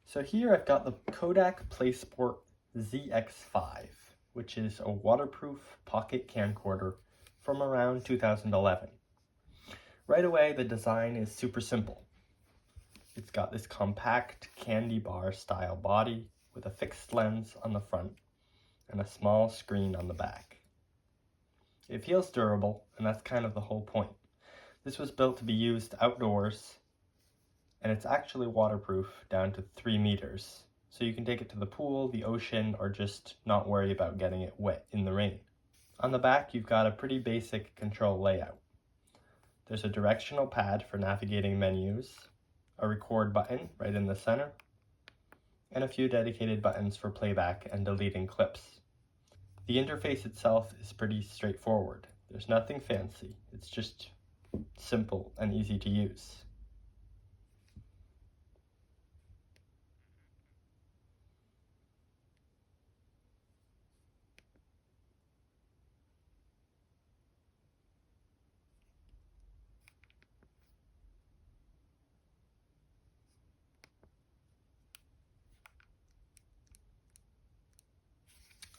So here I've got the Kodak PlaySport ZX5, which is a waterproof pocket camcorder from around 2011. Right away, the design is super simple. It's got this compact candy bar style body with a fixed lens on the front and a small screen on the back. It feels durable, and that's kind of the whole point. This was built to be used outdoors, and it's actually waterproof down to 3 meters. So you can take it to the pool, the ocean, or just not worry about getting it wet in the rain. On the back, you've got a pretty basic control layout. There's a directional pad for navigating menus, a record button right in the center, and a few dedicated buttons for playback and deleting clips. The interface itself is pretty straightforward. There's nothing fancy. It's just simple and easy to use.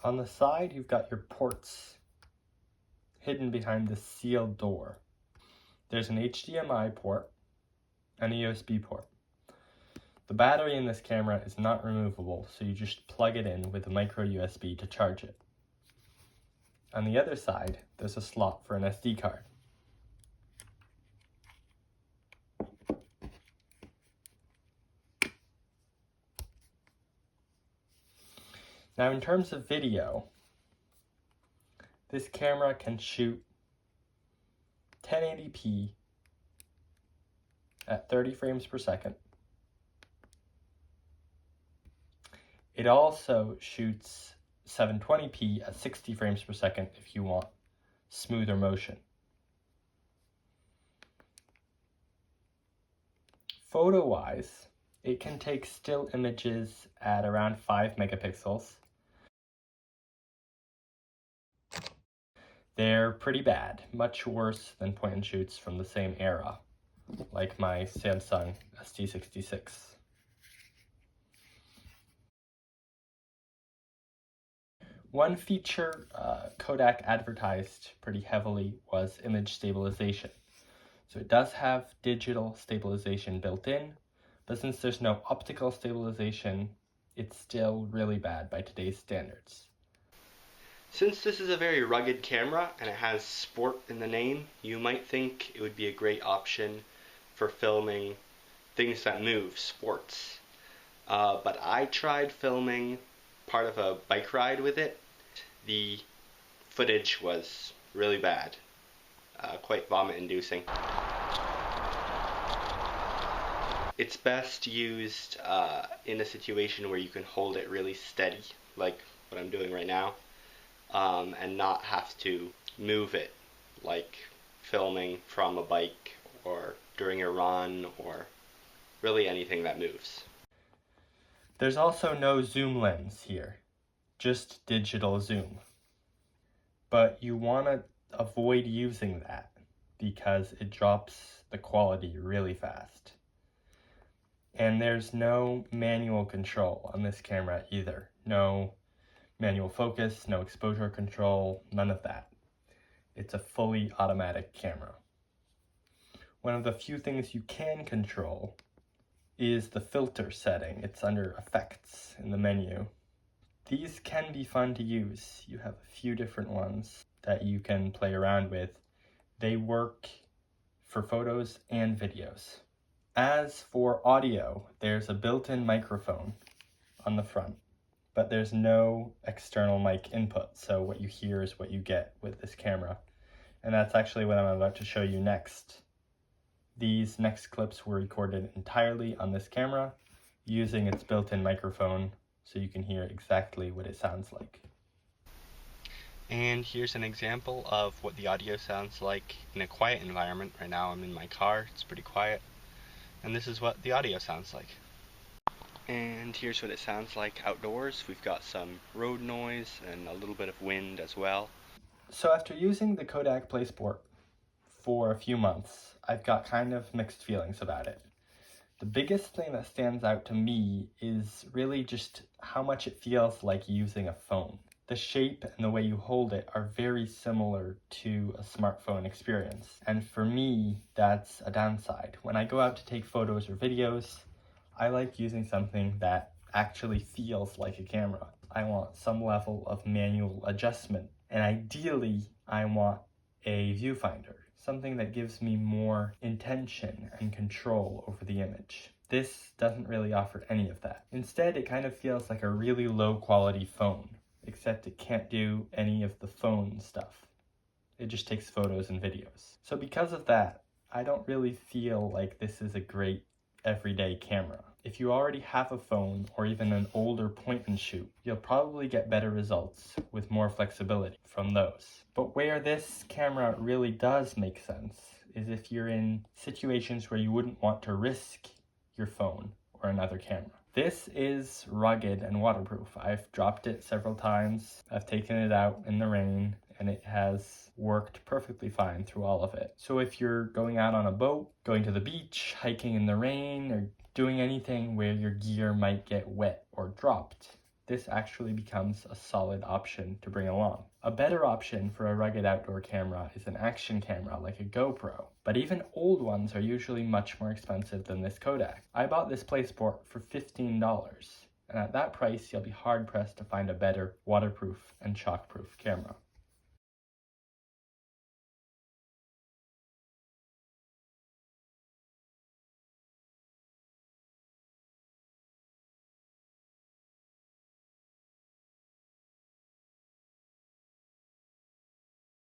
On the side, you've got your ports hidden behind the sealed door. There's an HDMI port and a USB port. The battery in this camera is not removable, so you just plug it in with a micro USB to charge it. On the other side, there's a slot for an SD card. Now, in terms of video, this camera can shoot 1080p at 30 frames per second. It also shoots 720p at 60 frames per second if you want smoother motion. Photo-wise, it can take still images at around 5 megapixels. They're pretty bad, much worse than point-and-shoots from the same era, like my Samsung ST66. One feature Kodak advertised pretty heavily was image stabilization. So it does have digital stabilization built in, but since there's no optical stabilization, it's still really bad by today's standards. Since this is a very rugged camera and it has sport in the name, you might think it would be a great option for filming things that move, sports. But I tried filming part of a bike ride with it. The footage was really bad, quite vomit-inducing. It's best used in a situation where you can hold it really steady, like what I'm doing right now. And not have to move it, like filming from a bike or during a run or really anything that moves. There's also no zoom lens here, just digital zoom. But you want to avoid using that because it drops the quality really fast. And there's no manual control on this camera either. No manual focus, no exposure control, none of that. It's a fully automatic camera. One of the few things you can control is the filter setting. It's under Effects in the menu. These can be fun to use. You have a few different ones that you can play around with. They work for photos and videos. As for audio, there's a built-in microphone on the front, but there's no external mic input, so what you hear is what you get with this camera. And that's actually what I'm about to show you next. These next clips were recorded entirely on this camera using its built-in microphone, so you can hear exactly what it sounds like. And here's an example of what the audio sounds like in a quiet environment. Right now I'm in my car, it's pretty quiet. And this is what the audio sounds like. And here's what it sounds like outdoors. We've got some road noise and a little bit of wind as well. So after using the Kodak PlaySport for a few months, I've got kind of mixed feelings about it. The biggest thing that stands out to me is really just how much it feels like using a phone. The shape and the way you hold it are very similar to a smartphone experience. And for me, that's a downside. When I go out to take photos or videos, I like using something that actually feels like a camera. I want some level of manual adjustment. And ideally, I want a viewfinder, something that gives me more intention and control over the image. This doesn't really offer any of that. Instead, it kind of feels like a really low quality phone, except it can't do any of the phone stuff. It just takes photos and videos. So because of that, I don't really feel like this is a great everyday camera. If you already have a phone or even an older point and shoot, you'll probably get better results with more flexibility from those. But where this camera really does make sense is if you're in situations where you wouldn't want to risk your phone or another camera. This is rugged and waterproof. I've dropped it several times. I've taken it out in the rain and it has worked perfectly fine through all of it. So if you're going out on a boat, going to the beach, hiking in the rain, or doing anything where your gear might get wet or dropped, this actually becomes a solid option to bring along. A better option for a rugged outdoor camera is an action camera like a GoPro, but even old ones are usually much more expensive than this Kodak. I bought this PlaySport for $15, and at that price you'll be hard pressed to find a better waterproof and shockproof camera.